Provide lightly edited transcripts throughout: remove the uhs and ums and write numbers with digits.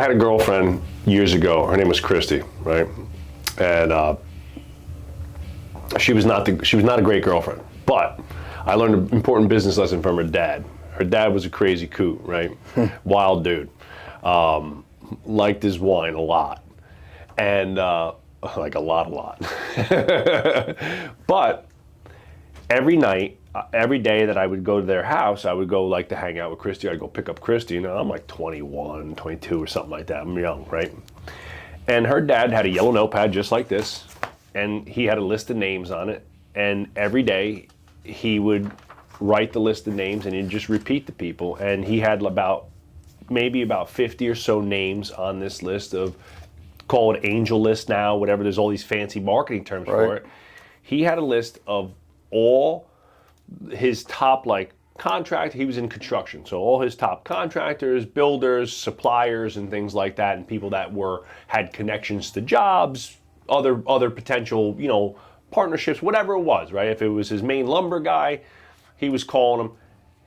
had a girlfriend years ago. Her name was Christy, right? And she was not a great girlfriend. But I learned an important business lesson from her dad. Her dad was a crazy coot, right? Wild dude. Liked his wine a lot. And like a lot. But every night, every day that I would go to their house, I would go like to hang out with Christy. I'd go pick up Christy. You know, I'm like 21, 22 or something like that. I'm young, right? And her dad had a yellow notepad just like this, and he had a list of names on it. And every day he would write the list of names and he'd just repeat the people. And he had maybe about 50 or so names on this list of, call it angel list now, whatever. There's all these fancy marketing terms for it. He had a list of all his top contract. He was in construction, so all his top contractors, builders, suppliers, and things like that, and people that had connections to jobs, other potential partnerships, whatever it was, right? If it was his main lumber guy, he was calling them.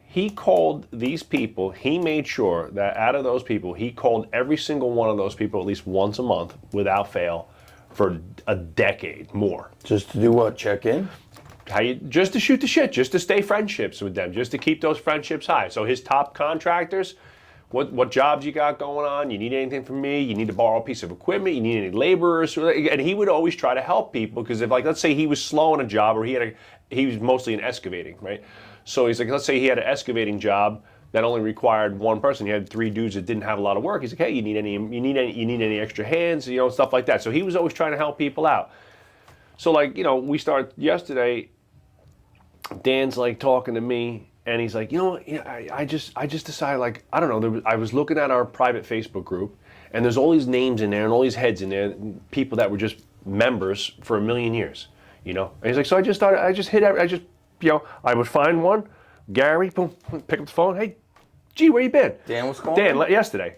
He called these people. He made sure that out of those people, he called every single one of those people at least once a month without fail for a decade more. Just to do what? Check in? Just to shoot the shit, just to stay friendships with them, just to keep those friendships high. So his top contractors, what jobs you got going on? You need anything from me? You need to borrow a piece of equipment? You need any laborers? And he would always try to help people because if, let's say he was slow on a job, or he was mostly in excavating, right? So he's like, let's say he had an excavating job that only required one person. He had 3 dudes that didn't have a lot of work. He's like, hey, you need any extra hands? Stuff like that. So he was always trying to help people out. So we start yesterday. Dan's talking to me, and he's like, I just decided, I don't know. I was looking at our private Facebook group, and there's all these names in there and all these heads in there, people that were just members for a million years, And he's like, so I would find one, Gary, boom, pick up the phone, hey, G, where you been? Dan was calling? Dan, yesterday,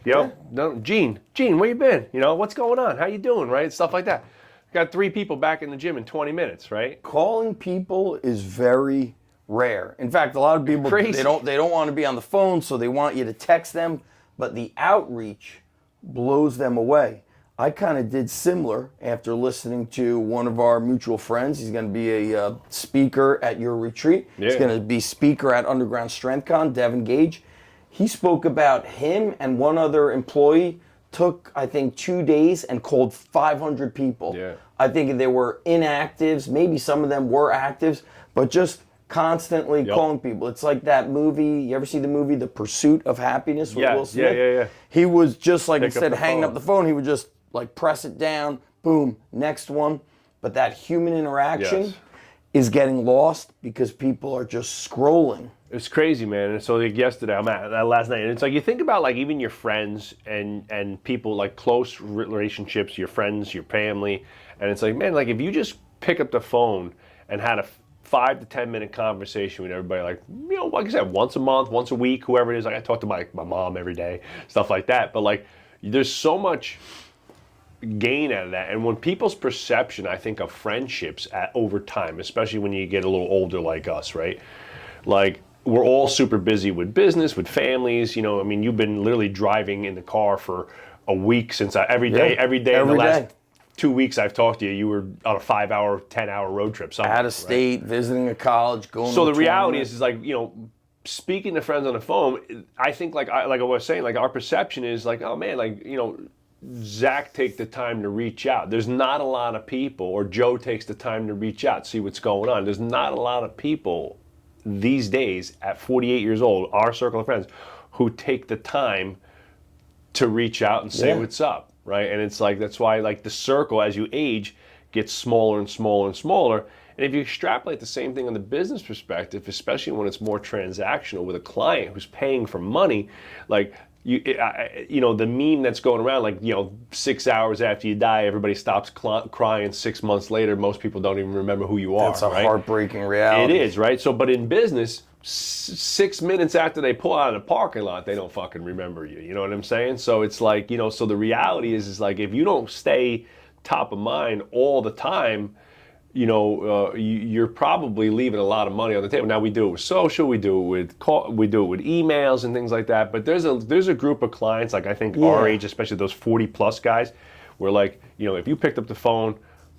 no, Gene, where you been? What's going on? How you doing, right? Stuff like that. Got 3 people back in the gym in 20 minutes, right? Calling people is very rare. In fact, a lot of people, they don't want to be on the phone, so they want you to text them, but the outreach blows them away. I kind of did similar after listening to one of our mutual friends. He's going to be a speaker at your retreat. Yeah. He's going to be speaker at Underground Strength Con, Devin Gage. He spoke about him and one other employee took, I think, 2 days and called 500 people. Yeah. I think they were inactives. Maybe some of them were actives, but just constantly calling people. It's like that movie. You ever see the movie The Pursuit of Happiness with Will Smith? Yeah. He was just instead of hanging up the phone, he would just press it down, boom, next one. But that human interaction is getting lost because people are just scrolling. It's crazy, man. And so yesterday, I'm at last night, and it's you think about even your friends and people close relationships, your friends, your family, and it's man, if you just pick up the phone and had a 5 to 10 minute conversation with everybody, like I said, once a month, once a week, whoever it is. I talk to my mom every day, stuff like that. But there's so much gain out of that. And when people's perception, I think, of friendships over time, especially when you get a little older like us, right? We're all super busy with business, with families. You've been literally driving in the car for a week since every day in the last 2 weeks I've talked to you. You were on a 5-hour, 10-hour road trip. Out of state, right? Visiting a college, going. So the reality is speaking to friends on the phone. I think I was saying, our perception is oh man, Zach take the time to reach out. There's not a lot of people, or Joe takes the time to reach out, see what's going on. There's not a lot of people these days at 48 years old, our circle of friends, who take the time to reach out and say what's up, right? And it's that's why the circle as you age gets smaller and smaller and smaller. And if you extrapolate the same thing on the business perspective, especially when it's more transactional with a client who's paying for money, the meme that's going around, 6 hours after you die, everybody stops crying. 6 months later, most people don't even remember who you are. That's a heartbreaking reality. It is, right? So, but in business, 6 minutes after they pull out of the parking lot, they don't fucking remember you. You know what I'm saying? So it's so the reality is if you don't stay top of mind all the time, you're probably leaving a lot of money on the table. Now we do it with social, we do it with emails and things like that. But there's a group of clients, like I think our age, especially those 40 plus guys, where like, if you picked up the phone,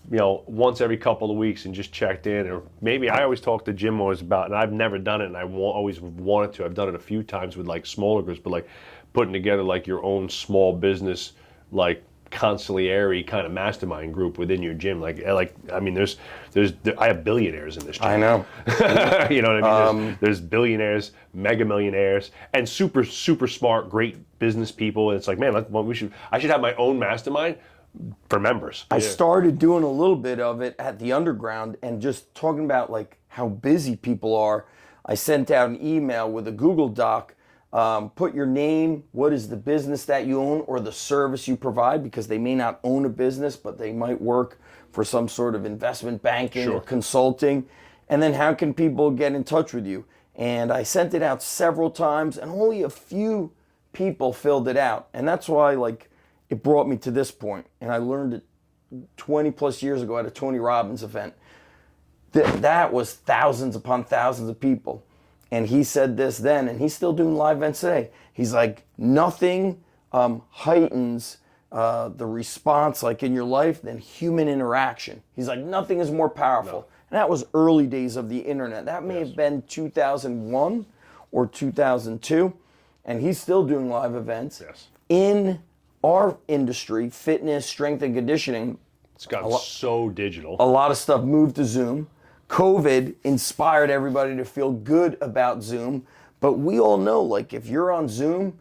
once every couple of weeks and just checked in, or maybe I always talk to Jim always about, and I've never done it, and I always wanted to. I've done it a few times with like smaller groups, but like putting together like your own small business, like consigliere kind of mastermind group within your gym. I mean, I have billionaires in this gym. I know. You know what I mean? There's billionaires, mega millionaires, and super, super smart, great business people. And it's like, man, I should have my own mastermind for members. I started doing a little bit of it at the underground and just talking about like how busy people are. I sent out an email with a Google Doc. Put your name, what is the business that you own or the service you provide, because they may not own a business, but they might work for some sort of investment banking or consulting. And then how can people get in touch with you? And I sent it out several times and only a few people filled it out. And that's why like it brought me to this point. And I learned it 20 plus years ago at a Tony Robbins event. That was thousands upon thousands of people. And he said this then, and he's still doing live events today. He's like, nothing heightens the response like in your life than human interaction. He's like, nothing is more powerful. No. And that was early days of the internet. That may have been 2001 or 2002. And he's still doing live events. Yes. In our industry, fitness, strength and conditioning. It's gotten so digital. A lot of stuff moved to Zoom. COVID inspired everybody to feel good about Zoom, but we all know, like, if you're on Zoom,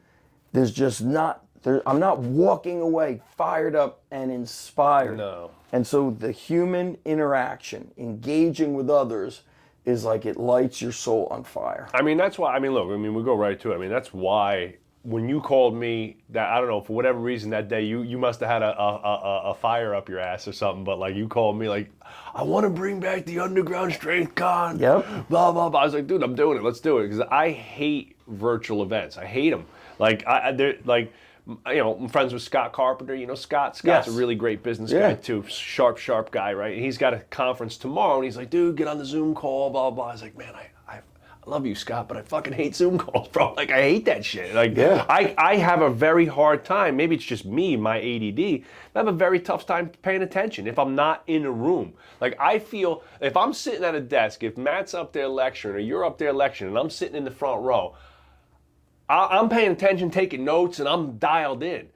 there's just I'm not walking away fired up and inspired. No. And so the human interaction, engaging with others, is like it lights your soul on fire. I mean, that's why, we go right to it. I mean, that's why when you called me, that I don't know, for whatever reason that day, you must have had a fire up your ass or something, but like you called me like, I want to bring back the underground strength con. Yep. Blah, blah, blah. I was like, dude, I'm doing it. Let's do it. Because I hate virtual events. I hate them. Like, I'm friends with Scott Carpenter. Scott's a really great business guy too. Sharp guy, right? And he's got a conference tomorrow, and he's like, dude, get on the Zoom call, blah, blah. I was like, man, I love you, Scott, but I fucking hate Zoom calls, bro. Like, I hate that shit. Like, I have a very hard time. Maybe it's just me, my ADD. I have a very tough time paying attention if I'm not in a room. Like, I feel if I'm sitting at a desk, if Matt's up there lecturing or you're up there lecturing and I'm sitting in the front row, I'm paying attention, taking notes, and I'm dialed in.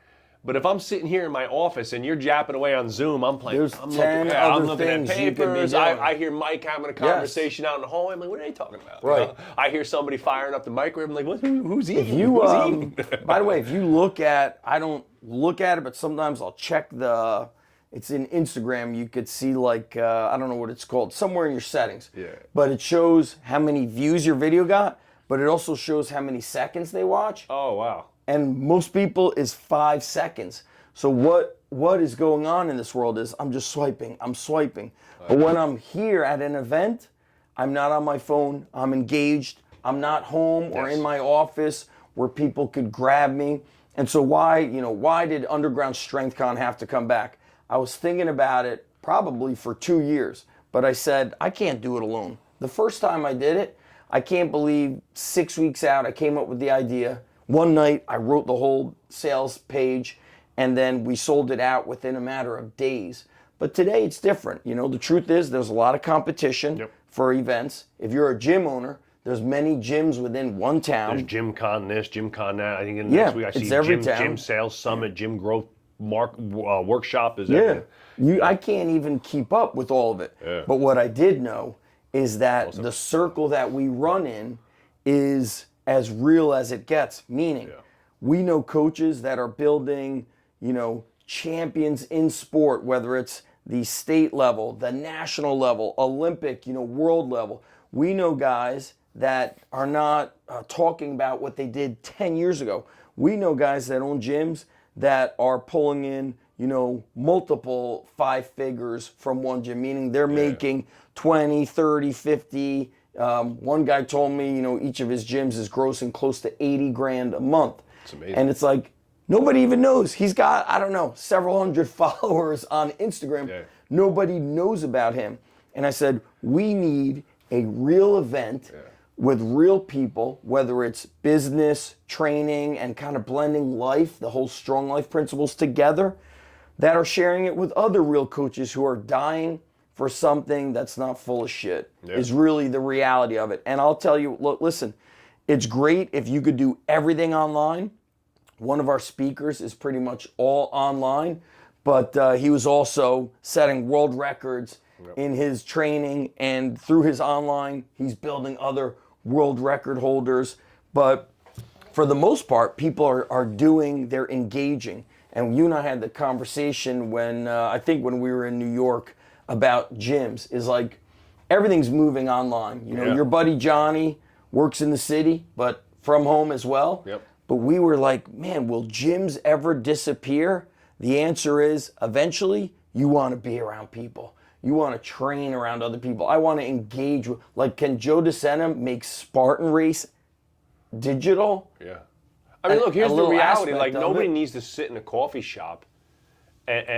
But if I'm sitting here in my office and you're japping away on Zoom, I'm playing. I'm looking at papers. I hear Mike having a conversation out in the hallway. I'm like, what are they talking about? Right. I hear somebody firing up the microwave. I'm like, who's eating? Who's eating? By the way, if you look at, I don't look at it, but sometimes I'll check it's in Instagram. You could see like, I don't know what it's called, somewhere in your settings. Yeah. But it shows how many views your video got, but it also shows how many seconds they watch. Oh, wow. And most people is 5 seconds. So what is going on in this world is I'm just swiping. But when I'm here at an event, I'm not on my phone. I'm engaged. I'm not home or in my office where people could grab me. And so why did Underground Strength Con have to come back? I was thinking about it probably for 2 years, but I said, I can't do it alone. The first time I did it, I can't believe 6 weeks out, I came up with the idea. One night, I wrote the whole sales page, and then we sold it out within a matter of days. But today, it's different. The truth is there's a lot of competition for events. If you're a gym owner, there's many gyms within one town. There's Gym Con this, Gym Con that. I think next week I see Gym Sales Summit, Gym Growth Workshop is everywhere. I can't even keep up with all of it. Yeah. But what I did know is that the circle that we run in is as real as it gets, meaning we know coaches that are building, champions in sport, whether it's the state level, the national level, Olympic, world level. We know guys that are not talking about what they did 10 years ago. We know guys that own gyms that are pulling in, multiple 5 figures from one gym, meaning they're making 20, 30, 50. One guy told me, each of his gyms is grossing close to 80 grand a month. It's amazing. And it's like, nobody even knows. He's got, several hundred followers on Instagram. Yeah. Nobody knows about him. And I said, we need a real event with real people, whether it's business, training, and kind of blending life, the whole strong life principles together, that are sharing it with other real coaches who are dying for something that's not full of shit, is really the reality of it. And I'll tell you, look, listen, it's great if you could do everything online. One of our speakers is pretty much all online, but he was also setting world records in his training, and through his online, he's building other world record holders. But for the most part, people are doing, they're engaging. And you and I had the conversation when, I think when we were in New York, about gyms, is like everything's moving online. You know, your buddy Johnny works in the city, but from home as well. But we were like, man, will gyms ever disappear? The answer is eventually you want to be around people. You want to train around other people. I want to engage with, like, can Joe DeSena make Spartan Race digital? I mean, look, here's the reality. Like, nobody needs to sit in a coffee shop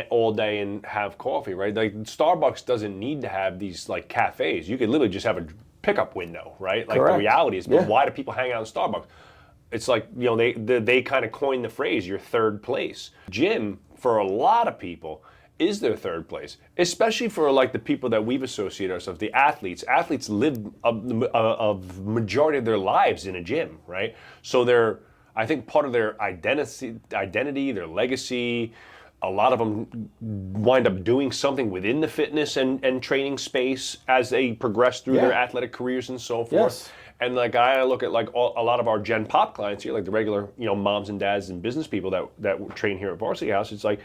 all day and have coffee, right? Like, Starbucks doesn't need to have these, like, cafes. You could literally just have a pickup window, right? Like, the reality is, but why do people hang out in Starbucks? It's like, you know, they kind of coined the phrase, your third place. Gym, for a lot of people, is their third place, especially for like the people that we've associated ourselves, the athletes. Athletes live a majority of their lives in a gym, right? So they're, I think part of their identity, their legacy, a lot of them wind up doing something within the fitness and training space as they progress through their athletic careers and so forth. And like I look at like a lot of our Gen Pop clients here, like the regular, you know, moms and dads and business people that train here at Varsity House. It's like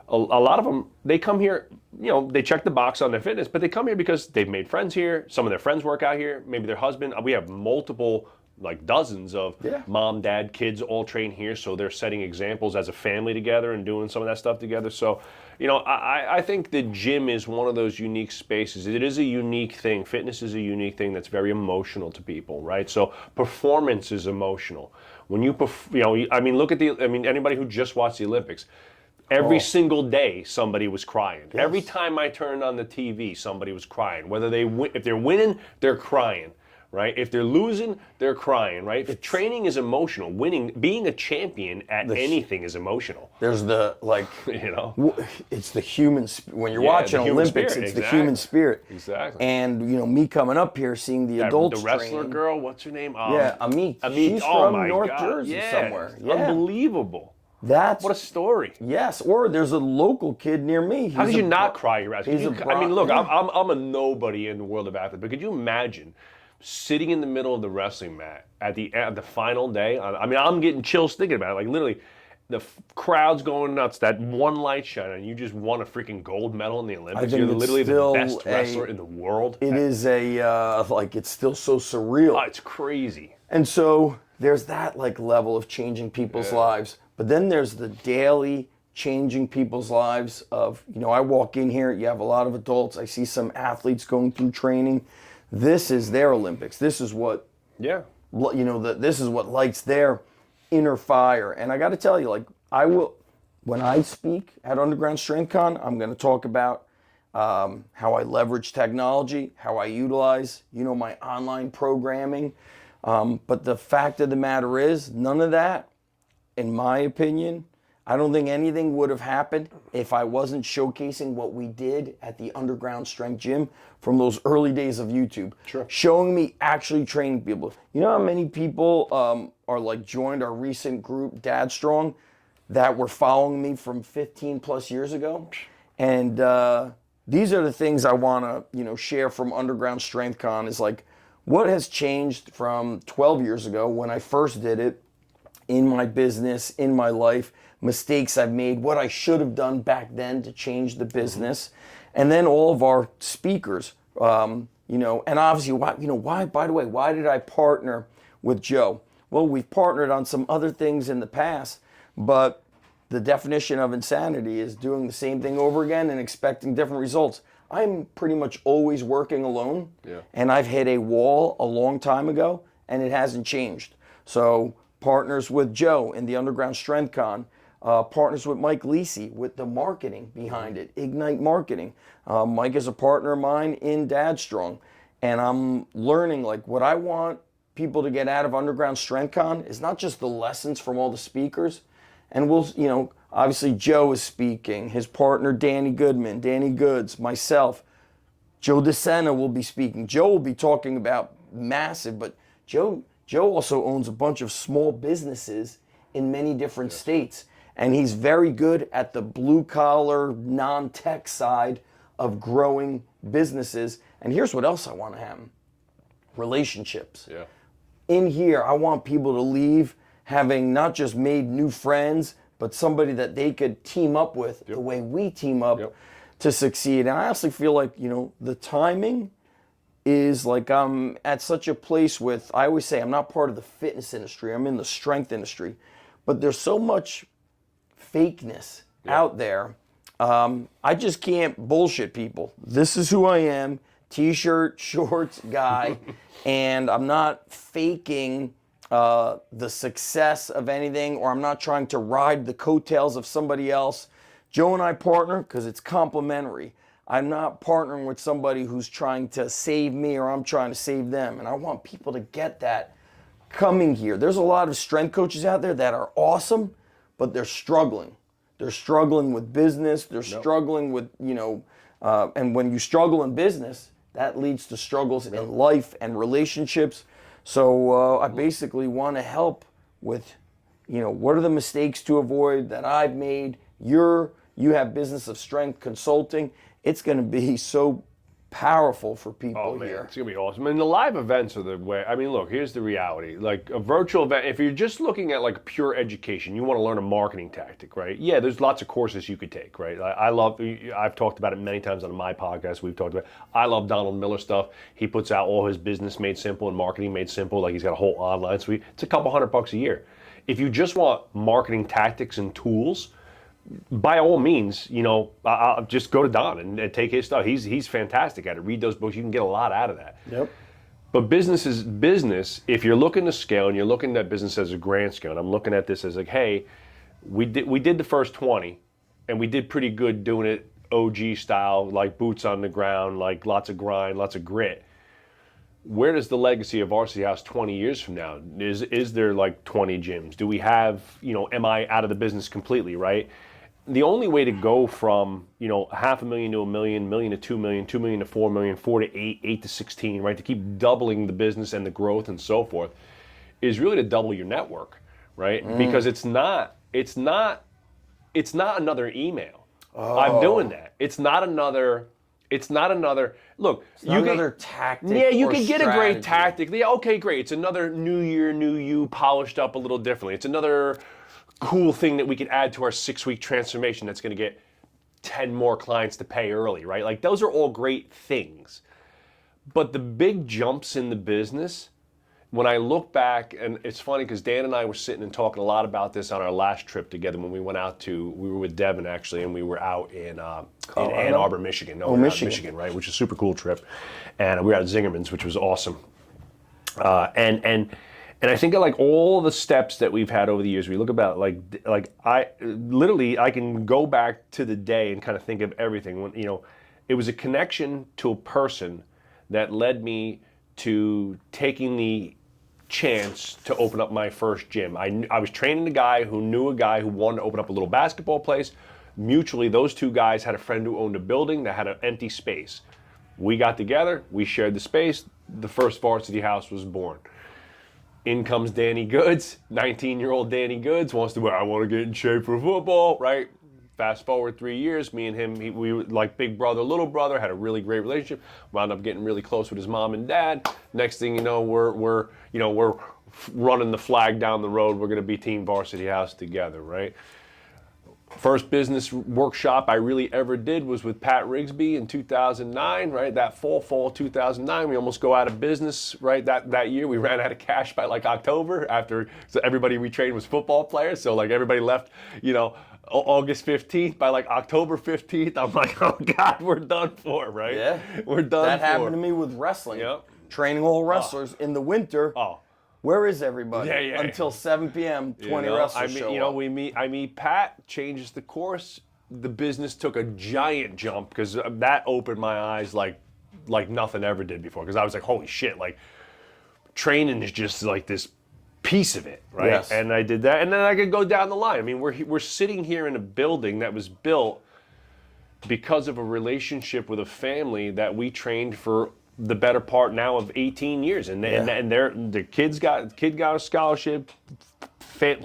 a lot of them, they come here, you know, they check the box on their fitness, but they come here because they've made friends here. Some of their friends work out here, maybe their husband. We have multiple, like dozens of mom, dad, kids all train here, so they're setting examples as a family together and doing some of that stuff together. So, you know, I think the gym is one of those unique spaces. It is a unique thing. Fitness is a unique thing that's very emotional to people, right? So performance is emotional. When you know, I mean, look at anybody who just watched the Olympics. Every single day, somebody was crying. Every time I turned on the TV, somebody was crying. Whether if they're winning, they're crying. Right? If they're losing, they're crying, right? Training is emotional. Winning, being a champion at anything is emotional. There's the, like, you know, it's the human, when you're watching Olympics, it's the human spirit. Exactly. And, you know, me coming up here, seeing the adults the wrestler training, girl, what's her name? Amit. She's oh from my North God. Jersey somewhere. Unbelievable. That's what a story. Yes, or there's a local kid near me. How could you not cry your ass? I mean, look, yeah. I'm a nobody in the world of athletes, but could you imagine sitting in the middle of the wrestling mat at the final day? I mean, I'm getting chills thinking about it. Like, literally, the crowd's going nuts. That one light shine, and you just won a freaking gold medal in the Olympics. You're literally the best wrestler in the world. It is like, it's still so surreal. Oh, it's crazy. And so there's that, like, level of changing people's lives. But then there's the daily changing people's lives of, you know, I walk in here, you have a lot of adults. I see some athletes going through training. This is their Olympics. This is what, you know, this is what lights their inner fire. And I got to tell you, like, when I speak at Underground Strength Con, I'm going to talk about how I leverage technology, how I utilize, you know, my online programming. But the fact of the matter is, none of that, in my opinion, I don't think anything would have happened if I wasn't showcasing what we did at the Underground Strength Gym from those early days of YouTube. Showing me actually training people. You know how many people are like joined our recent group, Dad Strong, that were following me from 15 plus years ago? And these are the things I want to, you know, share from Underground Strength Con, is like, what has changed from 12 years ago when I first did it in my business, in my life, mistakes I've made, what I should have done back then to change the business. And then all of our speakers, you know, and obviously, why, by the way, why did I partner with Joe? Well, we've partnered on some other things in the past, but the definition of insanity is doing the same thing over again and expecting different results. I'm pretty much always working alone, and I've hit a wall a long time ago, and it hasn't changed. So partners with Joe in the Underground Strength Con, partners with Mike Lisi with the marketing behind it, Ignite Marketing. Mike is a partner of mine in Dad Strong. And I'm learning, like, what I want people to get out of Underground Strength Con is not just the lessons from all the speakers. And we'll, obviously Joe is speaking, his partner Danny Goodman, Danny Goods, myself. Joe DeSena will be speaking. Joe will be talking about massive, but Joe also owns a bunch of small businesses in many different states. And he's very good at the blue-collar, non-tech side of growing businesses. And here's what else I want to have. Relationships. Yeah. In here, I want people to leave having not just made new friends, but somebody that they could team up with the way we team up to succeed. And I honestly feel like, the timing is like I'm at such a place with, I always say I'm not part of the fitness industry, I'm in the strength industry. But there's so much fakeness out there. I just can't bullshit people. This is who I am, t-shirt, shorts guy, and I'm not faking the success of anything, or I'm not trying to ride the coattails of somebody else. Joe and I partner because it's complementary. I'm not partnering with somebody who's trying to save me or I'm trying to save them. And I want people to get that coming here. There's a lot of strength coaches out there that are awesome, but they're struggling. They're struggling with business. They're struggling with, and when you struggle in business, that leads to struggles in life and relationships. So I basically want to help with, what are the mistakes to avoid that I've made? You have Business of Strength Consulting. It's going to be so powerful for people here. It's going to be awesome. And the live events are the way. I mean, look, here's the reality. Like a virtual event, if you're just looking at like pure education, you want to learn a marketing tactic, right? Yeah, there's lots of courses you could take, right? I've talked about it many times on my podcast. We've talked about it. I love Donald Miller stuff. He puts out all his business made simple and marketing made simple. Like he's got a whole online suite. It's a couple $100 a year. If you just want marketing tactics and tools, by all means, I'll just go to Don and take his stuff. He's fantastic at it. Read those books. You can get a lot out of that. Yep. But business is business. If you're looking to scale and you're looking at business as a grand scale, and I'm looking at this as like, hey, we did the first 20, and we did pretty good doing it OG style, like boots on the ground, like lots of grind, lots of grit. Where does the legacy of Varsity House 20 years from now? Is there like 20 gyms? Do we have, am I out of the business completely, right? The only way to go from, $500,000 to $1 million, $1 million to $2 million, $2 million to $4 million, 4 to 8, 8 to 16, right? To keep doubling the business and the growth and so forth is really to double your network, right? Because it's not another email. I'm doing that. It's not another, look. It's not another tactic. Yeah, you can strategy. get a great tactic. Yeah, okay, great. It's another new year, new you, polished up a little differently. It's another cool thing that we could add to our 6-week transformation that's going to get 10 more clients to pay early, right? Like those are all great things. But the big jumps in the business, when I look back, and it's funny because Dan and I were sitting and talking a lot about this on our last trip together when we went out we were with Devin actually, and we were out in Ann Arbor, Michigan. No, Michigan, right? Which is a super cool trip. And we were at Zingerman's, which was awesome. And I think of like all the steps that we've had over the years. We look about like I can go back to the day and kind of think of everything. When it was a connection to a person that led me to taking the chance to open up my first gym. I was training a guy who knew a guy who wanted to open up a little basketball place. Mutually, those two guys had a friend who owned a building that had an empty space. We got together. We shared the space. The first Varsity House was born. In comes Danny Goods, 19-year-old Danny Goods wants to, I want to get in shape for football, right? Fast forward 3 years, me and him, we were like big brother, little brother, had a really great relationship, wound up getting really close with his mom and dad. Next thing you know, we're running the flag down the road. We're going to be Team Varsity House together, right? First business workshop I really ever did was with Pat Rigsby in 2009, right? That fall 2009, we almost go out of business, right? That year, we ran out of cash by like October so everybody we trained was football players. So like everybody left, August 15th. By like October 15th, I'm like, oh God, we're done for, right? Yeah. We're done for. That happened to me with wrestling. Yep. Training all wrestlers in the winter. Where is everybody? Yeah. Until 7 p.m., 20 wrestlers show up. I meet Pat, changes the course. The business took a giant jump because that opened my eyes like nothing ever did before. Because I was like, holy shit, like training is just like this piece of it, right? Yes. And I did that, and then I could go down the line. I mean, we're sitting here in a building that was built because of a relationship with a family that we trained for the better part now of 18 years, and the kid got a scholarship,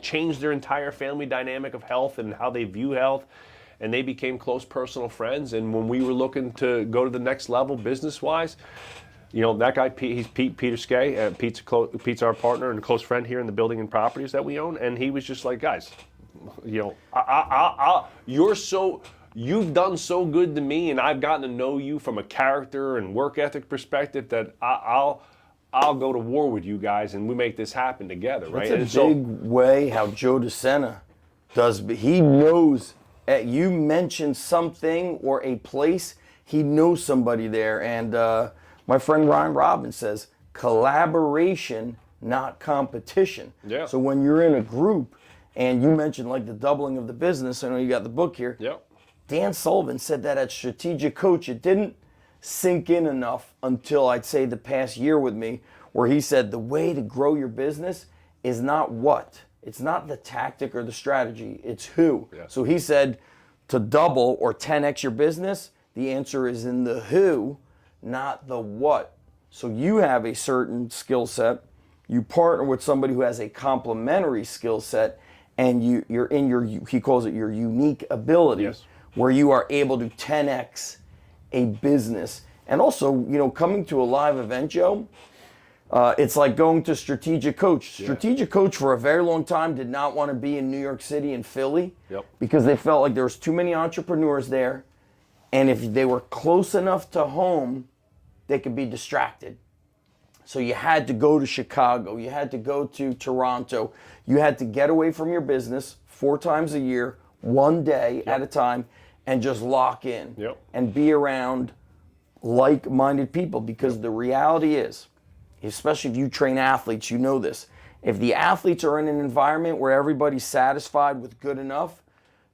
changed their entire family dynamic of health and how they view health, and they became close personal friends. And when we were looking to go to the next level business wise, that guy, he's Peter Skay. Pete's our partner and a close friend here in the building and properties that we own. And he was just like, guys, you've done so good to me, and I've gotten to know you from a character and work ethic perspective that I'll go to war with you guys, and we make this happen together, right? That's a big way how Joe DeSena does. He knows you mention something or a place, he knows somebody there. And my friend Ryan Robbins says, collaboration, not competition. Yeah. So when you're in a group, and you mentioned like the doubling of the business, I know you got the book here. Yep. Dan Sullivan said that at Strategic Coach. It didn't sink in enough until I'd say the past year with me, where he said the way to grow your business is not what. It's not the tactic or the strategy. It's who. Yeah. So he said to double or 10x your business, the answer is in the who, not the what. So you have a certain skill set. You partner with somebody who has a complementary skill set, and you're in your, he calls it your unique ability. Yes. Where you are able to 10x a business. And also, coming to a live event, Joe, it's like going to Strategic Coach. Yeah. Strategic Coach for a very long time did not want to be in New York City and Philly. Yep. Because they felt like there was too many entrepreneurs there. And if they were close enough to home, they could be distracted. So you had to go to Chicago. You had to go to Toronto. You had to get away from your business 4 times a year, one day at a time, and just lock in and be around like-minded people. Because the reality is, especially if you train athletes, you know this. If the athletes are in an environment where everybody's satisfied with good enough,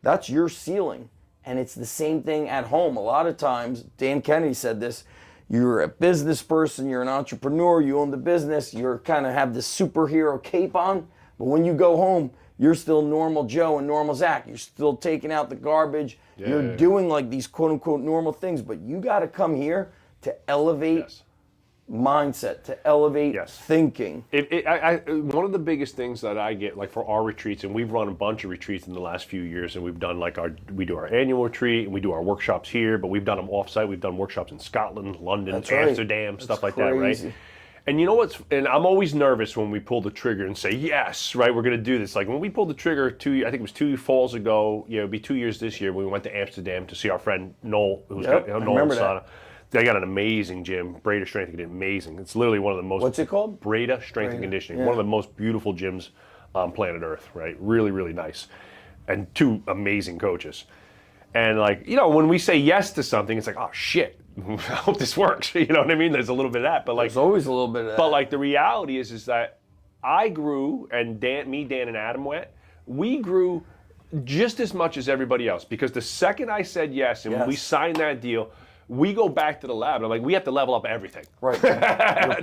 that's your ceiling. And it's the same thing at home. A lot of times, Dan Kennedy said this, you're a business person, you're an entrepreneur, you own the business, you're kind of have this superhero cape on, but when you go home, you're still normal Joe and normal Zach. You're still taking out the garbage. You're doing like these quote unquote normal things, but you got to come here to elevate mindset, to elevate thinking. One of the biggest things that I get, like for our retreats, and we've run a bunch of retreats in the last few years, and we've done we do our annual retreat, and we do our workshops here, but we've done them off-site. We've done workshops in Scotland, London, Amsterdam, stuff like that, right? And you know what's, and I'm always nervous when we pull the trigger and say, yes, right, we're going to do this. Like when we pulled the trigger, I think it was 2 falls ago, it'll be 2 years this year, when we went to Amsterdam to see our friend Noel, who's got Noel and Sana. They got an amazing gym, Breda Strength and Conditioning, amazing. It's literally one of the most... What's it called? Breda Strength and Conditioning. One of the most beautiful gyms on planet Earth, right? Really, really nice. And 2 amazing coaches. And like, when we say yes to something, it's like, oh shit, I hope this works. You know what I mean? There's a little bit of that, but like... There's always a little bit of that. But like the reality is that I grew, and Dan and Adam went, we grew just as much as everybody else. Because the second I said yes, and when we signed that deal, we go back to the lab. I'm like, we have to level up everything. Right.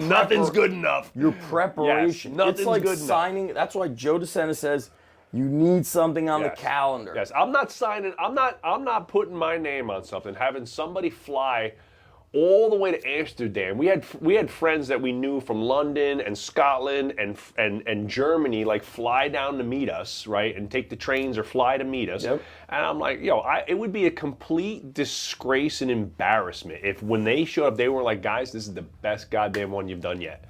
Nothing's good enough. Your preparation. Yes, nothing's it's like good signing. enough. That's why Joe DeSena says you need something on the calendar. Yes, I'm not signing. I'm not putting my name on something. Having somebody fly all the way to Amsterdam. We had friends that we knew from London and Scotland and Germany, like fly down to meet us, right, and take the trains or fly to meet us. And I'm like, it would be a complete disgrace and embarrassment if when they showed up, they were like, guys, this is the best goddamn one you've done yet.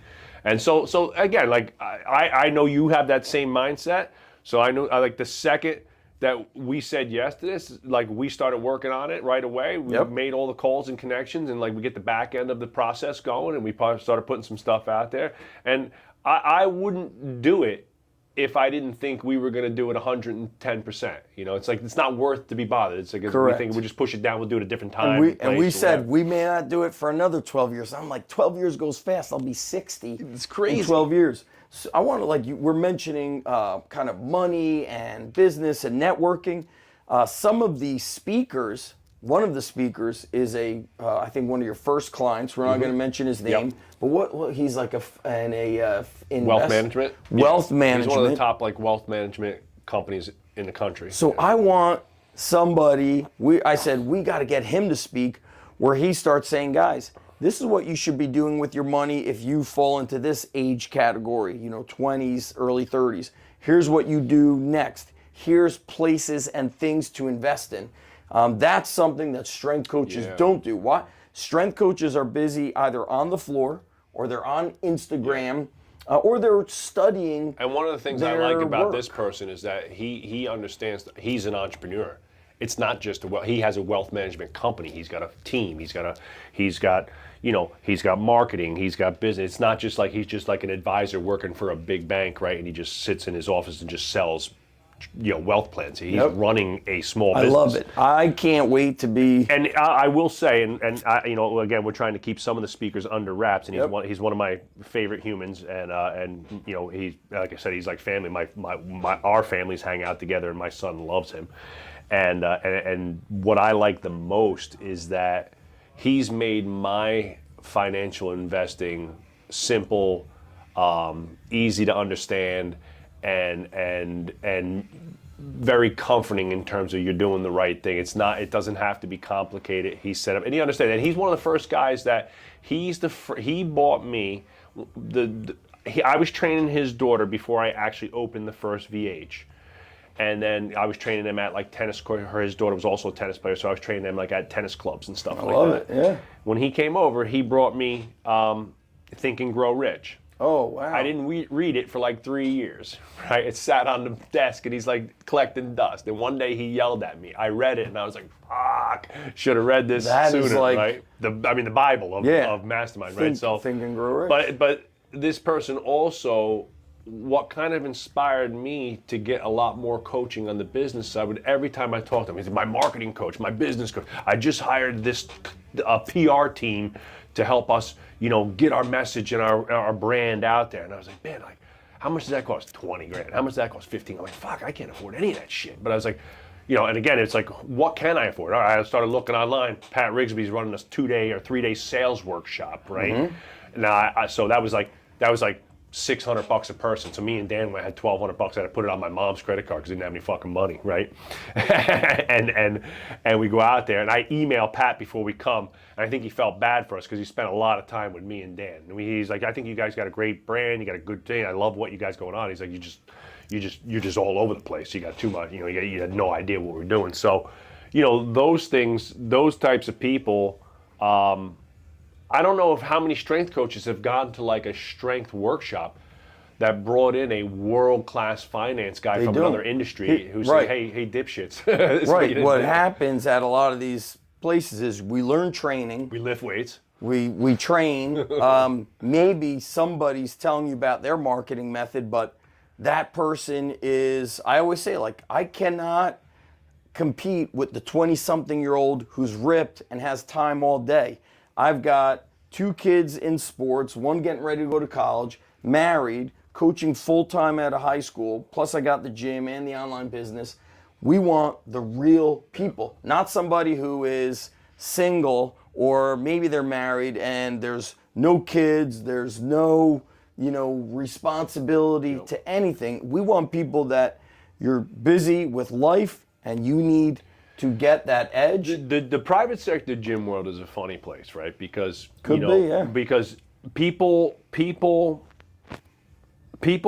And so again, like I know you have that same mindset. So I know, like the second that we said yes to this, like we started working on it right away. We made all the calls and connections, and like we get the back end of the process going, and we started putting some stuff out there. And I wouldn't do it if I didn't think we were going to do it 110%. You know, it's like, it's not worth to be bothered. It's like, we Correct. think we'll just push it down, we'll do it a different time. And we said we may not do it for another 12 years. I'm like, 12 years goes fast. I'll be 60. It's crazy. In 12 years. So I want to, like, we're mentioning kind of money and business and networking. Some of the speakers, one of the speakers is I think one of your first clients. We're not going to mention his name, but what he's like wealth management. Wealth management. He's one of the top like wealth management companies in the country. So I want somebody. I said we got to get him to speak, where he starts saying, guys, this is what you should be doing with your money if you fall into this age category, 20s, early 30s. Here's what you do next. Here's places and things to invest in. That's something that strength coaches don't do. Why? Strength coaches are busy either on the floor or they're on Instagram or they're studying. And one of the things I like about this person is that he understands that he's an entrepreneur. It's not just he has a wealth management company. He's got a team. He's got marketing. He's got business. It's not just like he's just like an advisor working for a big bank, right? And he just sits in his office and just sells wealth plans. He's running a small business. I love it. I can't wait to be. And I will say, and again, we're trying to keep some of the speakers under wraps, and he's one of my favorite humans, and he's, like I said, he's like family. Our families hang out together, and my son loves him. And what I like the most is that he's made my financial investing simple, easy to understand, and very comforting in terms of you're doing the right thing. It doesn't have to be complicated. He's set up, and he understands. And he's one of the first guys that he bought me I was training his daughter before I actually opened the first VH. And then I was training them at like tennis court. His daughter was also a tennis player, so I was training them like at tennis clubs and stuff like that. I love it, yeah. When he came over, he brought me Think and Grow Rich. Oh, wow. I didn't read it for like 3 years, right? It sat on the desk and he's like collecting dust. And one day he yelled at me. I read it and I was like, fuck, should have read this sooner, right? The Bible of Mastermind, right? So Think and Grow Rich. But this person also, what kind of inspired me to get a lot more coaching on the business side, every time I talked to him, he's my marketing coach, my business coach. I just hired this PR team to help us, get our message and our brand out there. And I was like, man, how much does that cost? 20 grand. How much does that cost? 15. I'm like, fuck, I can't afford any of that shit. But I was like, and again, it's like, what can I afford? All right, I started looking online. Pat Rigsby's running this 2-day or 3-day sales workshop, right? Mm-hmm. Now, so that was like $600 a person. So me and Dan, when I had $1,200, I had to put it on my mom's credit card because I didn't have any fucking money, right? and we go out there, and I email Pat before we come, and I think he felt bad for us because he spent a lot of time with me and Dan. And he's like, I think you guys got a great brand, you got a good thing. I love what you guys going on. He's like, you're just all over the place. You got too much. You had no idea what we're doing. So, those things, those types of people. I don't know how many strength coaches have gone to like a strength workshop that brought in a world-class finance guy from another industry who said, hey, dipshits. Right. What happens at a lot of these places is we learn training. We lift weights. We train. Maybe somebody's telling you about their marketing method, but that person is, I always say, like, I cannot compete with the 20-something-year-old who's ripped and has time all day. I've got 2 kids in sports, one getting ready to go to college, married, coaching full-time at a high school, plus I got the gym and the online business. We want the real people, not somebody who is single or maybe they're married and there's no kids, there's no, responsibility to anything. We want people that you're busy with life and you need to get that edge. The private sector gym world is a funny place, right? Because because people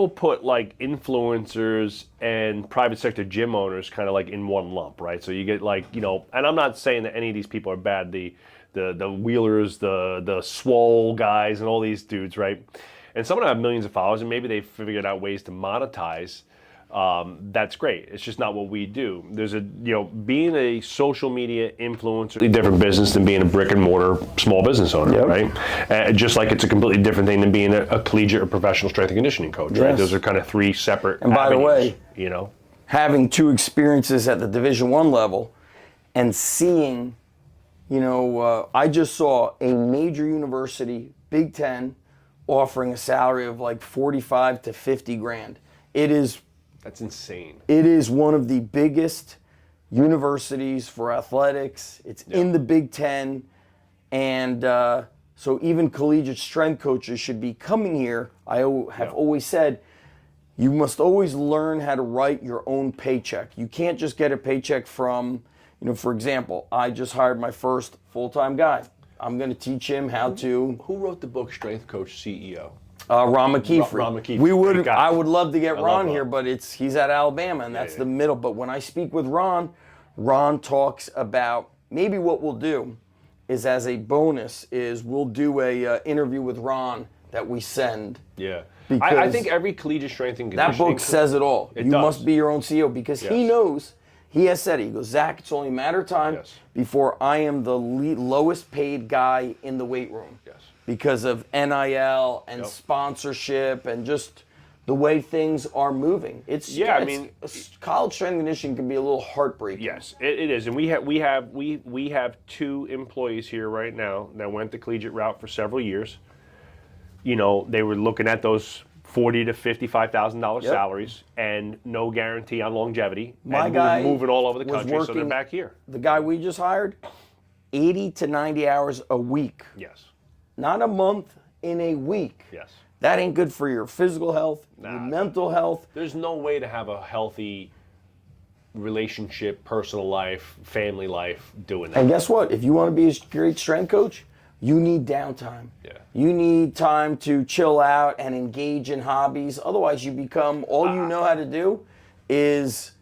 put like influencers and private sector gym owners kind of like in one lump, right? So you get like, and I'm not saying that any of these people are bad. The Wheelers, the Swole guys, and all these dudes, right? And some of them have millions of followers, and maybe they've figured out ways to monetize that's great. It's just not what we do. There's being a social media influencer, a different business than being a brick and mortar small business owner, right? Just like it's a completely different thing than being a collegiate or professional strength and conditioning coach, right? Those are kind of three separate And by avenues, the way, having 2 experiences at the Division I level and seeing, I just saw a major university, Big Ten, offering a salary of like 45 to 50 grand. That's insane. It is one of the biggest universities for athletics. It's in the Big Ten. And so even collegiate strength coaches should be coming here. I have always said, you must always learn how to write your own paycheck. You can't just get a paycheck from, for example, I just hired my first full-time guy. I'm going to teach him how to... Who wrote the book Strength Coach CEO? Ron McKeefer. Ron McKeefer. I would love to get Ron here, but he's at Alabama, and that's the middle. But when I speak with Ron, Ron talks about maybe what we'll do is, as a bonus, is we'll do a interview with Ron that we send. Yeah. I think every collegiate strength and conditioning... That book says it all. You must be your own CEO, because he knows, he has said it. He goes, Zach, it's only a matter of time before I am the lowest paid guy in the weight room. Yes. Because of NIL and sponsorship and just the way things are moving. College strength and conditioning can be a little heartbreaking. Yes, it is. And we have 2 employees here right now that went the collegiate route for several years. They were looking at those $40,000 to $55,000 salaries and no guarantee on longevity. My guy moving all over the country, so they're back here. The guy we just hired, 80 to 90 hours a week. Yes. Not a month, in a week. Yes. That ain't good for your physical health, your mental health. There's no way to have a healthy relationship, personal life, family life doing that. And guess what? If you want to be a great strength coach, you need downtime. Yeah. You need time to chill out and engage in hobbies. Otherwise, you become, all you know how to do is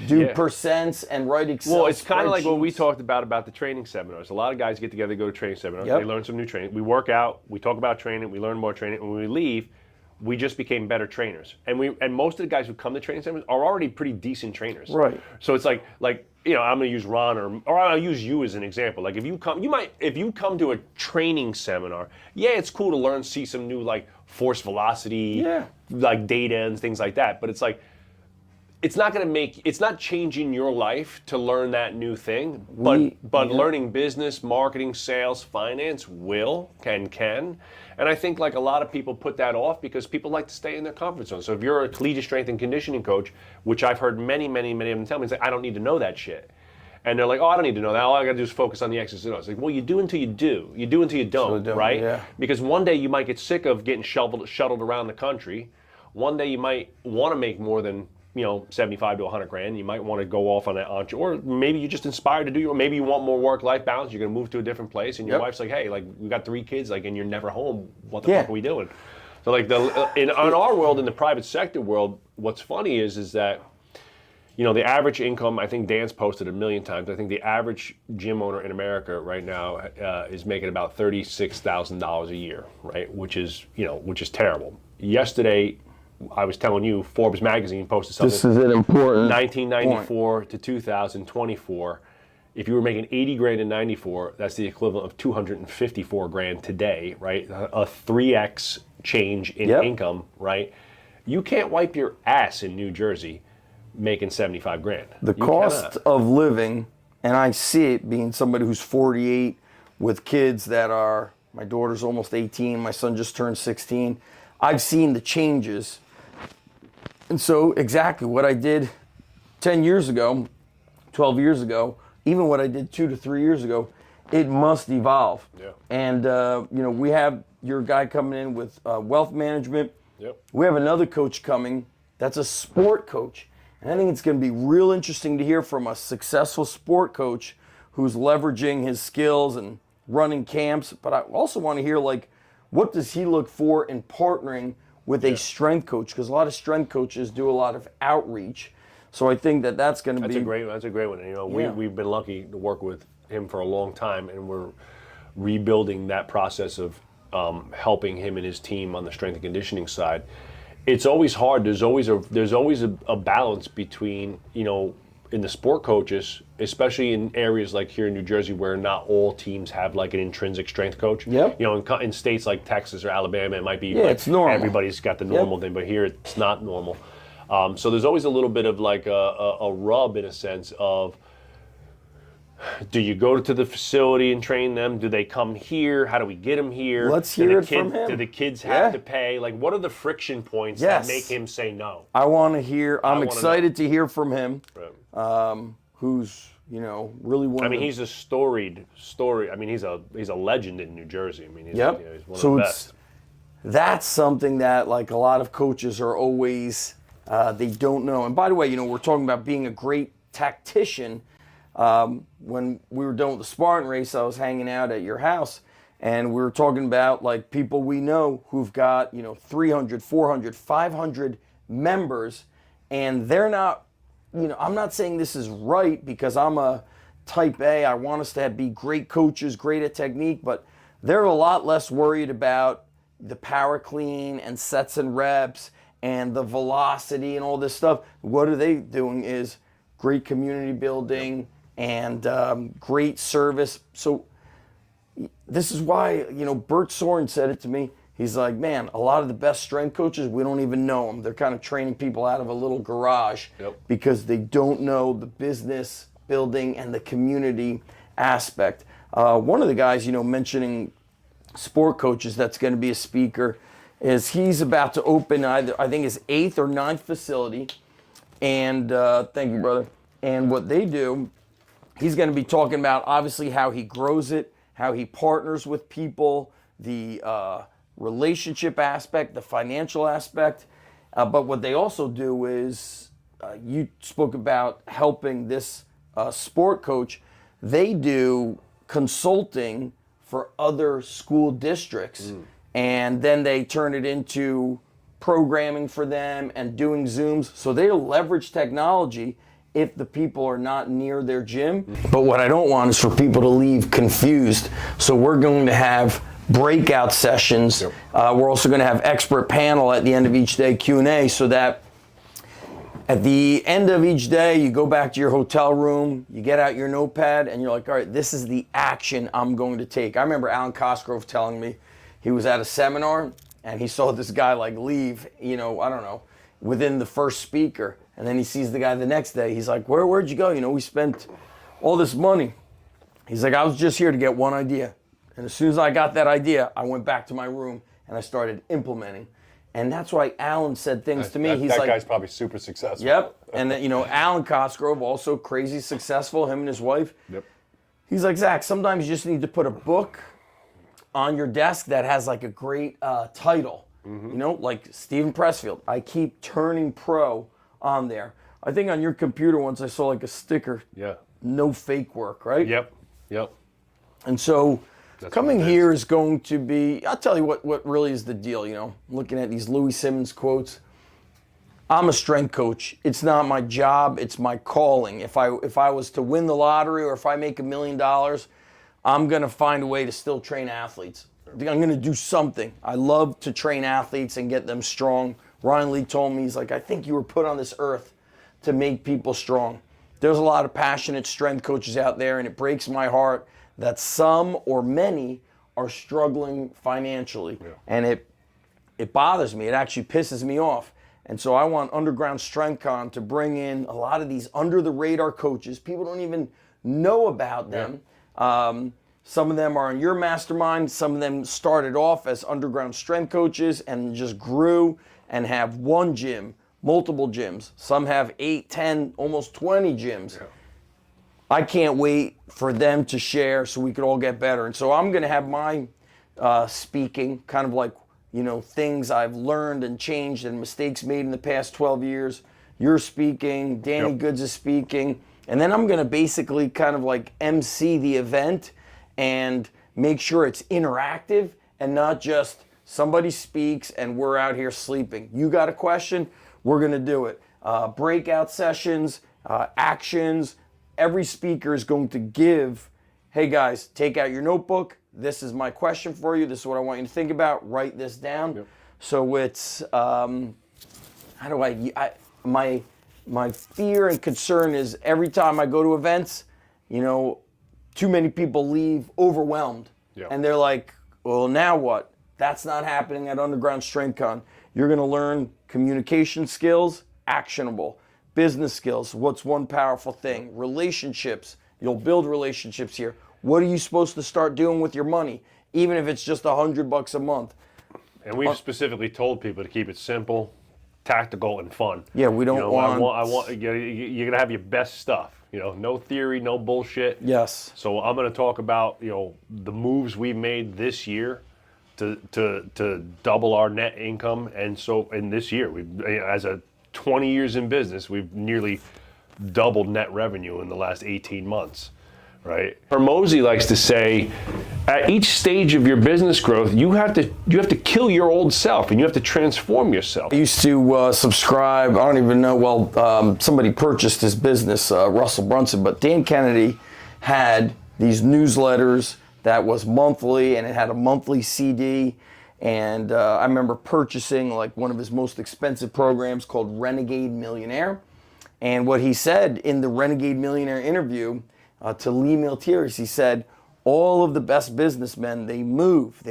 do percents and write Excel Well, it's kind of like spreadsheets. what we talked about the training seminars. A lot of guys get together, go to training seminars. They learn some new training. We work out. We talk about training. We learn more training. When we leave, we just became better trainers. And most of the guys who come to training seminars are already pretty decent trainers. Right. So it's like I'm going to use Ron or I'll use you as an example. Like if you come to a training seminar, it's cool to see some new force velocity, data and things like that. But it's like, it's not changing your life to learn that new thing, but learning business, marketing, sales, finance can. And I think a lot of people put that off because people like to stay in their comfort zone. So if you're a collegiate strength and conditioning coach, which I've heard many of them tell me, it's like, I don't need to know that shit. And they're like, oh, I don't need to know that. All I got to do is focus on the X's and O's. Like, well, you do until you do. You do until you don't, right? Yeah. Because one day you might get sick of getting shuttled around the country. One day you might want to make more than 75 to 100 grand. You might want to go off on that or maybe you're just inspired to do maybe you want more work-life balance. You're going to move to a different place, and your wife's like, hey, we got 3 kids, and you're never home. What the fuck are we doing? So in our world, in the private sector world, what's funny is that the average income, I think Dan's posted a million times. I think the average gym owner in America right now is making about $36,000 a year, right? Which is terrible. Yesterday, I was telling you, Forbes magazine posted something. This is an important 1994 to 2024. If you were making 80 grand in 94, that's the equivalent of 254 grand today, right? A 3x change in income, right? You can't wipe your ass in New Jersey making 75 grand. The cost of living, and I see it being somebody who's 48 with kids that are, my daughter's almost 18, my son just turned 16. I've seen the changes. And so exactly what I did 10 years ago, 12 years ago, even what I did 2 to 3 years ago, it must evolve. Yeah. And, we have your guy coming in with wealth management. Yep. We have another coach coming that's a sport coach. And I think it's going to be real interesting to hear from a successful sport coach who's leveraging his skills and running camps. But I also want to hear, what does he look for in partnering with a strength coach? Because a lot of strength coaches do a lot of outreach. So I think that's going to be... That's a great one. We've been lucky to work with him for a long time, and we're rebuilding that process of helping him and his team on the strength and conditioning side. it's always hard. There's always a balance between, in the sport coaches, especially in areas like here in New Jersey where not all teams have like an intrinsic strength coach. Yep. In states like Texas or Alabama, it might be it's normal. Everybody's got the normal thing, but here it's not normal. So there's always a little bit of like a rub in a sense of, do you go to the facility and train them? Do they come here? How do we get them here? Let's hear it from him. Do the kids have to pay? Like, what are the friction points that make him say no? I want to hear. I'm excited to hear from him. Right. Who's really one. I mean, he's a storied story. I mean, he's a legend in New Jersey. I mean, he's one of the best. That's something that like a lot of coaches are always they don't know. And by the way, we're talking about being a great tactician. When we were done with the Spartan race, I was hanging out at your house, and we were talking about like people we know who've got 300, 400, 500 members, and they're not. I'm not saying this is right because I'm a type A. I want us to be great coaches, great at technique, but they're a lot less worried about the power clean and sets and reps and the velocity and all this stuff. What are they doing is great community building and great service. So this is why, Bert Soren said it to me. He's like, man, a lot of the best strength coaches, we don't even know them. They're kind of training people out of a little garage because they don't know the business building and the community aspect. One of the guys, mentioning sport coaches that's going to be a speaker is he's about to open I think his 8th or 9th facility. And thank you, brother. And what they do, he's going to be talking about obviously how he grows it, how he partners with people, the relationship aspect, the financial aspect. But what they also do is, you spoke about helping this sport coach. They do consulting for other school districts, and then they turn it into programming for them and doing Zooms. So they leverage technology if the people are not near their gym. But what I don't want is for people to leave confused. So we're going to have breakout sessions. We're also going to have expert panel at the end of each day, Q&A, so that at the end of each day, you go back to your hotel room, you get out your notepad, and you're like, all right, this is the action I'm going to take. I remember Alan Cosgrove telling me he was at a seminar, and he saw this guy like leave, I don't know, within the first speaker. And then he sees the guy the next day. He's like, where'd you go? We spent all this money. He's like, I was just here to get one idea. And as soon as I got that idea, I went back to my room and I started implementing. And that's why Alan said things to me. He's like, that guy's probably super successful. Yep. And then, Alan Cosgrove, also crazy successful, him and his wife. Yep. He's like, Zach, sometimes you just need to put a book on your desk that has like a great title. Like Stephen Pressfield. I keep turning pro on there. I think on your computer once I saw like a sticker. Yeah. No fake work, right? Yep. And so coming here is going to be, I'll tell you what really is the deal, looking at these Louis Simmons quotes. I'm a strength coach. It's not my job, it's my calling. If I was to win the lottery or if I make $1 million, I'm going to find a way to still train athletes. I'm going to do something. I love to train athletes and get them strong. Ryan Lee told me, he's like, I think you were put on this earth to make people strong. There's a lot of passionate strength coaches out there, and it breaks my heart that some or many are struggling financially. Yeah. And it bothers me. It actually pisses me off. And so I want Underground Strength Con to bring in a lot of these under-the-radar coaches. People don't even know about them. Yeah. Some of them are in your mastermind. Some of them started off as underground strength coaches and just grew and have one gym, multiple gyms. Some have 8, 10, almost 20 gyms. Yeah. I can't wait for them to share so we could all get better. And so I'm going to have my speaking, kind of like, things I've learned and changed and mistakes made in the past 12 years. You're speaking, Danny Goods is speaking. And then I'm going to basically kind of like MC the event and make sure it's interactive and not just somebody speaks and we're out here sleeping. You got a question? We're going to do it. Breakout sessions, actions. Every speaker is going to give, hey guys, take out your notebook. This is my question for you. This is what I want you to think about. Write this down. Yep. So it's how do my fear and concern is every time I go to events, too many people leave overwhelmed. Yeah. And they're like, well, now what? That's not happening at Underground Strength Con. You're going to learn communication skills, actionable, business skills. What's one powerful thing? Relationships. You'll build relationships here. What are you supposed to start doing with your money, even if it's just $100 a month? And we've specifically told people to keep it simple, tactical, and fun. Yeah, we don't want. You're gonna have your best stuff. No theory, no bullshit. Yes. So I'm gonna talk about the moves we've made this year to double our net income, and so in this year as a 20 years in business, we've nearly doubled net revenue in the last 18 months. Right. Hormozy likes to say, at each stage of your business growth, you have to kill your old self and you have to transform yourself. I used to subscribe. I don't even know. Well, somebody purchased his business, Russell Brunson, but Dan Kennedy had these newsletters that was monthly, and it had a monthly CD. And I remember purchasing like one of his most expensive programs called Renegade Millionaire. And what he said in the Renegade Millionaire interview to Lee Miltiris, he said, all of the best businessmen, they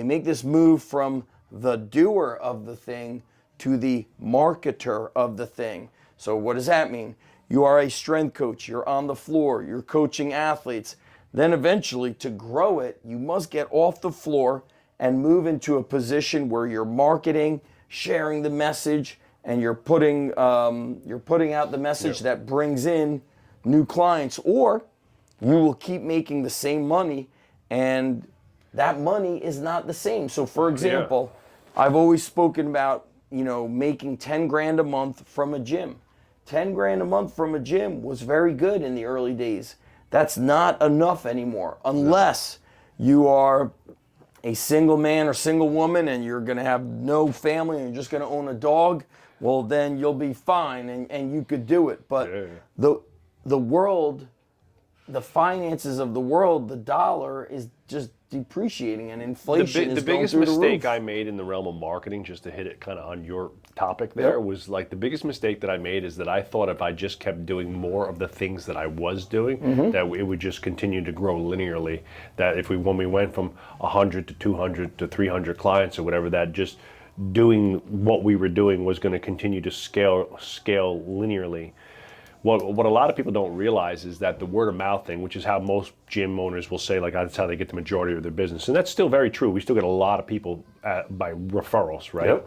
make this move from the doer of the thing to the marketer of the thing. So what does that mean? You are a strength coach, you're on the floor, you're coaching athletes. Then eventually, to grow it, you must get off the floor and move into a position where you're marketing, sharing the message, and you're putting out the message that brings in new clients, or you will keep making the same money, and that money is not the same. So for example, I've always spoken about, making 10 grand a month from a gym. 10 grand a month from a gym was very good in the early days. That's not enough anymore, unless you are a single man or single woman and you're gonna have no family and you're just gonna own a dog. Well, then you'll be fine and you could do it. But the world, the finances of the world, the dollar is just depreciating, and inflation is going through the roof. The biggest mistake I made in the realm of marketing, just to hit it kind of on your topic there, was like the biggest mistake that I made is that I thought if I just kept doing more of the things that I was doing, that it would just continue to grow linearly. That when we went from 100 to 200 to 300 clients or whatever, that just doing what we were doing was going to continue to scale linearly. What a lot of people don't realize is that the word of mouth thing, which is how most gym owners will say, like, that's how they get the majority of their business. And that's still very true. We still get a lot of people by referrals, right?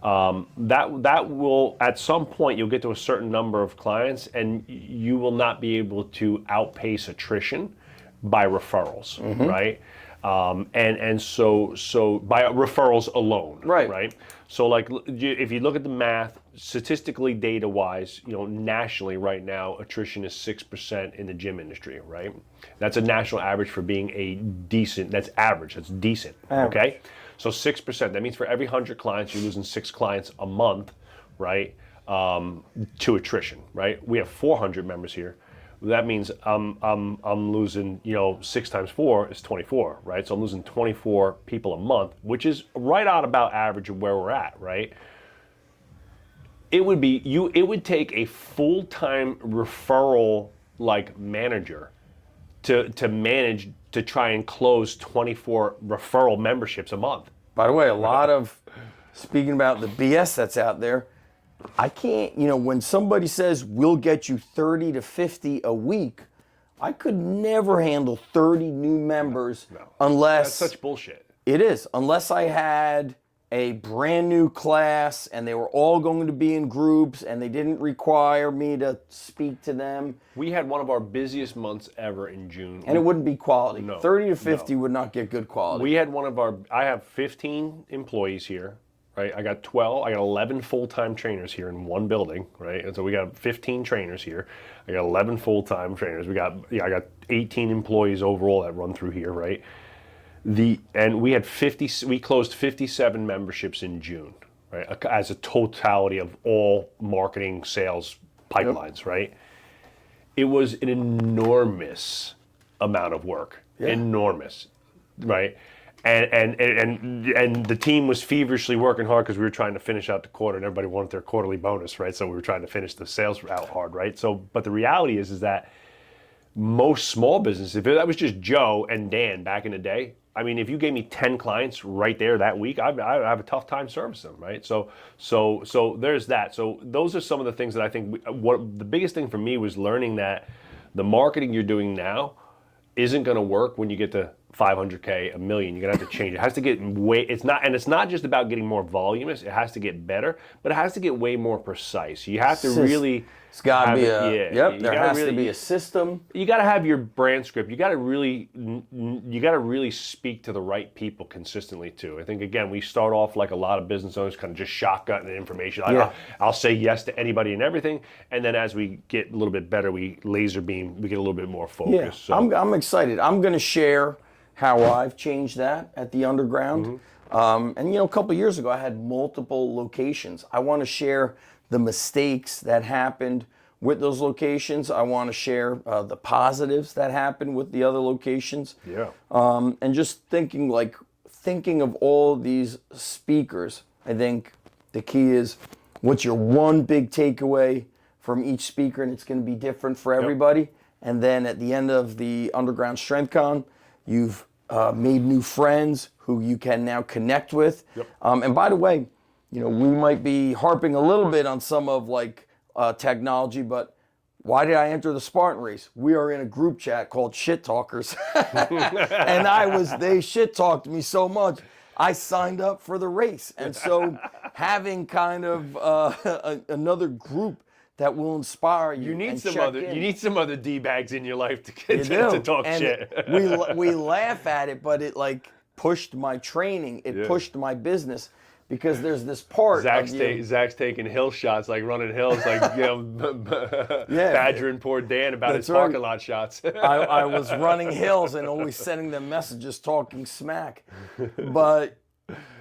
Yep. That will, at some point, you'll get to a certain number of clients and you will not be able to outpace attrition by referrals, right? And so by referrals alone, right? So like if you look at the math, statistically, data-wise, nationally right now, attrition is 6% in the gym industry, right? That's a national average for being a decent. That's average. That's decent. Okay, so 6%. That means for every 100 clients, you're losing 6 clients a month, right? To attrition, right? We have 400 members here. That means I'm losing, 6 times 4 is 24, right? So I'm losing 24 people a month, which is right out about average of where we're at, right? It would take a full-time referral like manager to manage to try and close 24 referral memberships a month. By the way, a lot of speaking about the BS that's out there, I can't, when somebody says we'll get you 30 to 50 a week, I could never handle 30 new members unless... That's such bullshit. It is. Unless I had a brand new class and they were all going to be in groups and they didn't require me to speak to them. We had one of our busiest months ever in June. And it wouldn't be quality. No, 30 to 50 would not get good quality. We had I have 15 employees here. Right, I got 11 full-time trainers here in one building, right? And so we got 15 trainers here. I got 11 full-time trainers. I got 18 employees overall that run through here, right? And we had we closed 57 memberships in June, right? As a totality of all marketing, sales pipelines, right? It was an enormous amount of work, enormous, right? And the team was feverishly working hard because we were trying to finish out the quarter, and everybody wanted their quarterly bonus, right? So we were trying to finish the sales out hard, right? So, but the reality is that most small businesses, if that was just Joe and Dan back in the day, I mean, if you gave me 10 clients right there that week, I'd have a tough time servicing them, right? So there's that. So those are some of the things that I think, what the biggest thing for me was learning that the marketing you're doing now isn't going to work when you get to 500K, a million. You're going to have to change it. It has to get it's not just about getting more voluminous. It has to get better, but it has to get way more precise. You have to really... It's got to be there has to be a system. You got to have your brand script. You got to really speak to the right people consistently too. I think, again, we start off like a lot of business owners, kind of just shotgunning information. I'll say yes to anybody and everything, and then as we get a little bit better, we laser beam. We get a little bit more focus. Yeah, so. I'm excited. I'm going to share how I've changed that at the Underground. And a couple of years ago, I had multiple locations. I want to share the mistakes that happened with those locations. I want to share the positives that happened with the other locations. Yeah. And just thinking of all these speakers, I think the key is, what's your one big takeaway from each speaker, and it's going to be different for everybody. Yep. And then at the end of the Underground Strength Con, you've made new friends who you can now connect with. Yep. And by the way, we might be harping a little bit on some of technology, but why did I enter the Spartan race? We are in a group chat called Shit Talkers. And they shit talked me so much, I signed up for the race. And so having kind of another group that will inspire you. You need some other D-bags in your life to talk and shit. we laugh at it, but it pushed my training. It pushed my business. Because there's this part Zach's taking hill shots, like running hills, badgering poor Dan about his parking lot shots. I was running hills and always sending them messages talking smack. But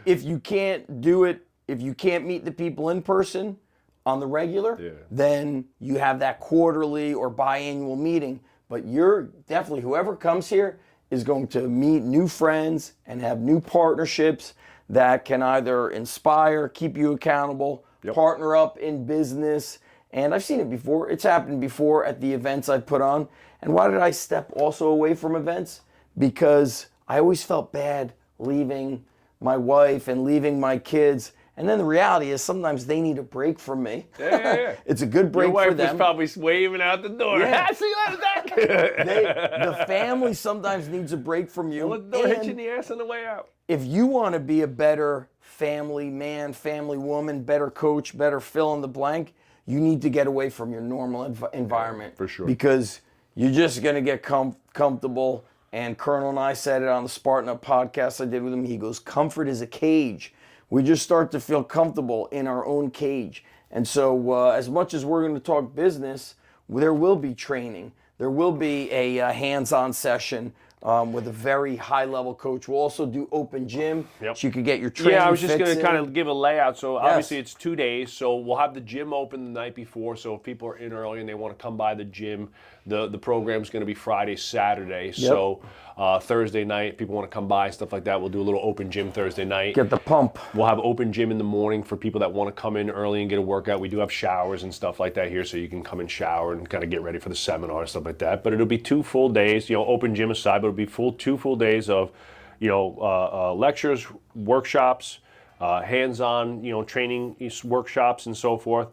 if you can't do it, if you can't meet the people in person on the regular, then you have that quarterly or biannual meeting. But you're definitely, whoever comes here is going to meet new friends and have new partnerships that can either inspire, keep you accountable, partner up in business. And I've seen it before. It's happened before at the events I've put on. And why did I step also away from events? Because I always felt bad leaving my wife and leaving my kids. And then the reality is sometimes they need a break from me. Yeah. It's a good break for them. Your wife was probably waving out the door. Yeah. See you later, Zach. The family sometimes needs a break from you. Let the door hit you in the ass on the way out. If you want to be a better family man, family woman, better coach, better fill in the blank, you need to get away from your normal environment. For sure. Because you're just going to get comfortable. And Colonel and I said it on the Spartan Up podcast I did with him. He goes, comfort is a cage. We just start to feel comfortable in our own cage. And so as much as we're going to talk business, there will be training. There will be a hands-on session with a very high-level coach. We'll also do open gym, so you could get your training. Yeah, I was just going to kind of give a layout. So obviously it's 2 days. So we'll have the gym open the night before. So if people are in early and they want to come by the gym, the program's going to be Friday, Saturday. Yep. So Thursday night, people want to come by, stuff like that. We'll do a little open gym Thursday night. Get the pump. We'll have open gym in the morning for people that want to come in early and get a workout. We do have showers and stuff like that here, so you can come and shower and kind of get ready for the seminar and stuff like that. But it'll be 2 full days, open gym aside, but it'll be 2 full days of, lectures, workshops, hands-on, training workshops and so forth.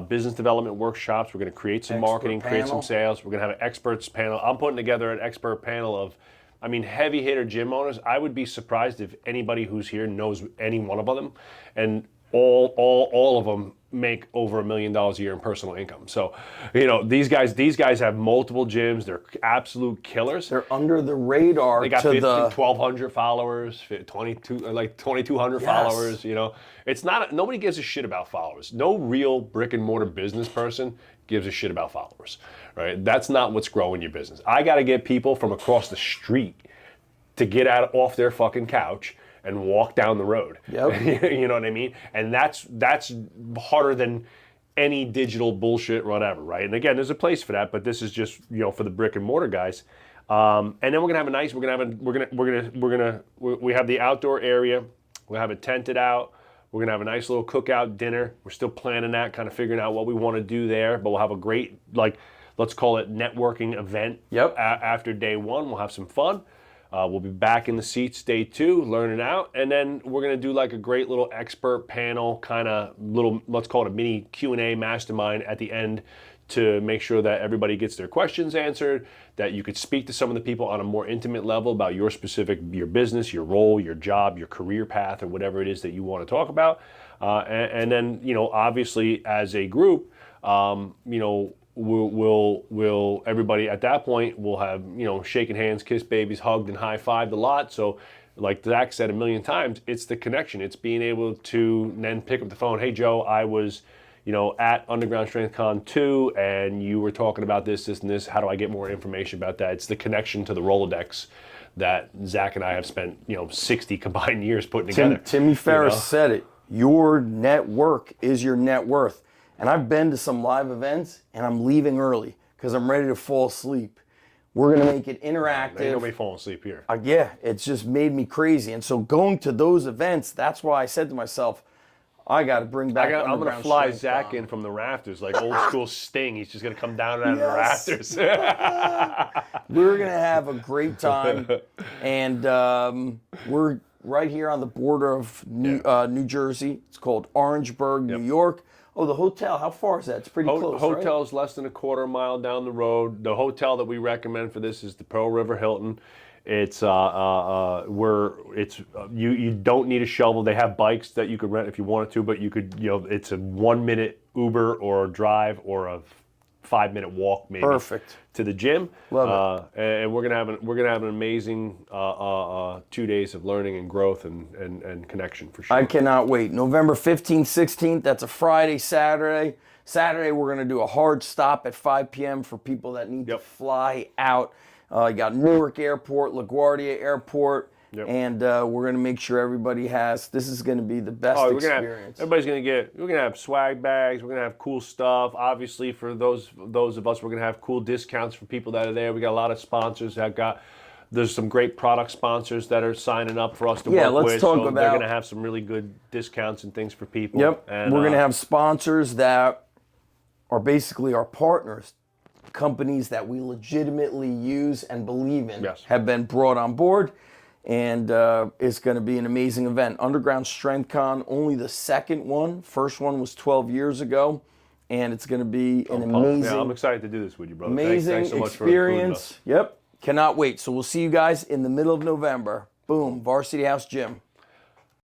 Business development workshops. We're going to create some marketing, create some sales. We're going to have an experts panel. I'm putting together an expert panel of, heavy hitter gym owners. I would be surprised if anybody who's here knows any one of them, and all of them make over $1 million a year in personal income. So, these guys have multiple gyms. They're absolute killers. They're under the radar. They got 1,200 followers, 2,200 followers. It's not. Nobody gives a shit about followers. No real brick and mortar business person gives a shit about followers, right? That's not what's growing your business. I got to get people from across the street to get off their fucking couch and walk down the road. Yep. You know what I mean? And that's harder than any digital bullshit, whatever, right? And again, there's a place for that, but this is just, for the brick and mortar guys. And then we're gonna have a nice. We have the outdoor area. We'll have it tented out. We're gonna have a nice little cookout dinner. We're still planning that, kind of figuring out what we want to do there. But we'll have a great, like, let's call it networking event. Yep. After day one, we'll have some fun. We'll be back in the seats day two, learning out, and then we're gonna do like a great little expert panel, kind of little, let's call it a mini Q&A mastermind at the end, to make sure that everybody gets their questions answered, that you could speak to some of the people on a more intimate level about your business, your role, your job, your career path, or whatever it is that you want to talk about. And then, obviously as a group, we'll everybody at that point will have, shaking hands, kiss babies, hugged, and high-fived a lot. So like Zach said a million times, it's the connection. It's being able to then pick up the phone. Hey, Joe, I was at Underground Strength Con 2, and you were talking about this, and this. How do I get more information about that? It's the connection to the Rolodex that Zach and I have spent, 60 combined years putting together. Timmy Ferriss said it. Your network is your net worth. And I've been to some live events, and I'm leaving early because I'm ready to fall asleep. We're going to make it interactive. Ain't nobody falling asleep here. Yeah, it's just made me crazy. And so going to those events, that's why I said to myself, I got to bring back I'm going to fly Zach on. in from the rafters, like old school Sting. He's just going to come down out of the rafters. We're going to have a great time. And we're right here on the border of New Jersey. It's called Orangeburg, New York. Oh, the hotel, how far is that? It's pretty close, Hotel's right? less than a quarter mile down the road. The hotel that we recommend for this is the Pearl River Hilton. It's you don't need a shovel. They have bikes that you could rent if you wanted to, but you could, it's a 1 minute Uber or drive or a 5 minute walk maybe. Perfect. To the gym. Love it. And we're gonna have an amazing 2 days of learning and growth and connection for sure. I cannot wait. November 15th, 16th, that's a Friday, Saturday. Saturday, we're going to do a hard stop at 5 p.m. for people that need to fly out. You got Newark Airport, LaGuardia Airport, and we're going to make sure everybody has, this is going to be the best experience. We're going to have swag bags, we're going to have cool stuff. Obviously, for those of us, we're going to have cool discounts for people that are there. We got a lot of sponsors there's some great product sponsors that are signing up for us to work with. They're going to have some really good discounts and things for people. Yep, and we're going to have sponsors that are basically our partners. Companies that we legitimately use and believe in have been brought on board, and it's going to be an amazing event. Underground Strength Con, only the second one. First one was 12 years ago, and it's going to be an amazing. Yeah, I'm excited to do this with you, brother. Amazing thanks so much experience. For Cannot wait. So we'll see you guys in the middle of November. Boom, Varsity House Gym.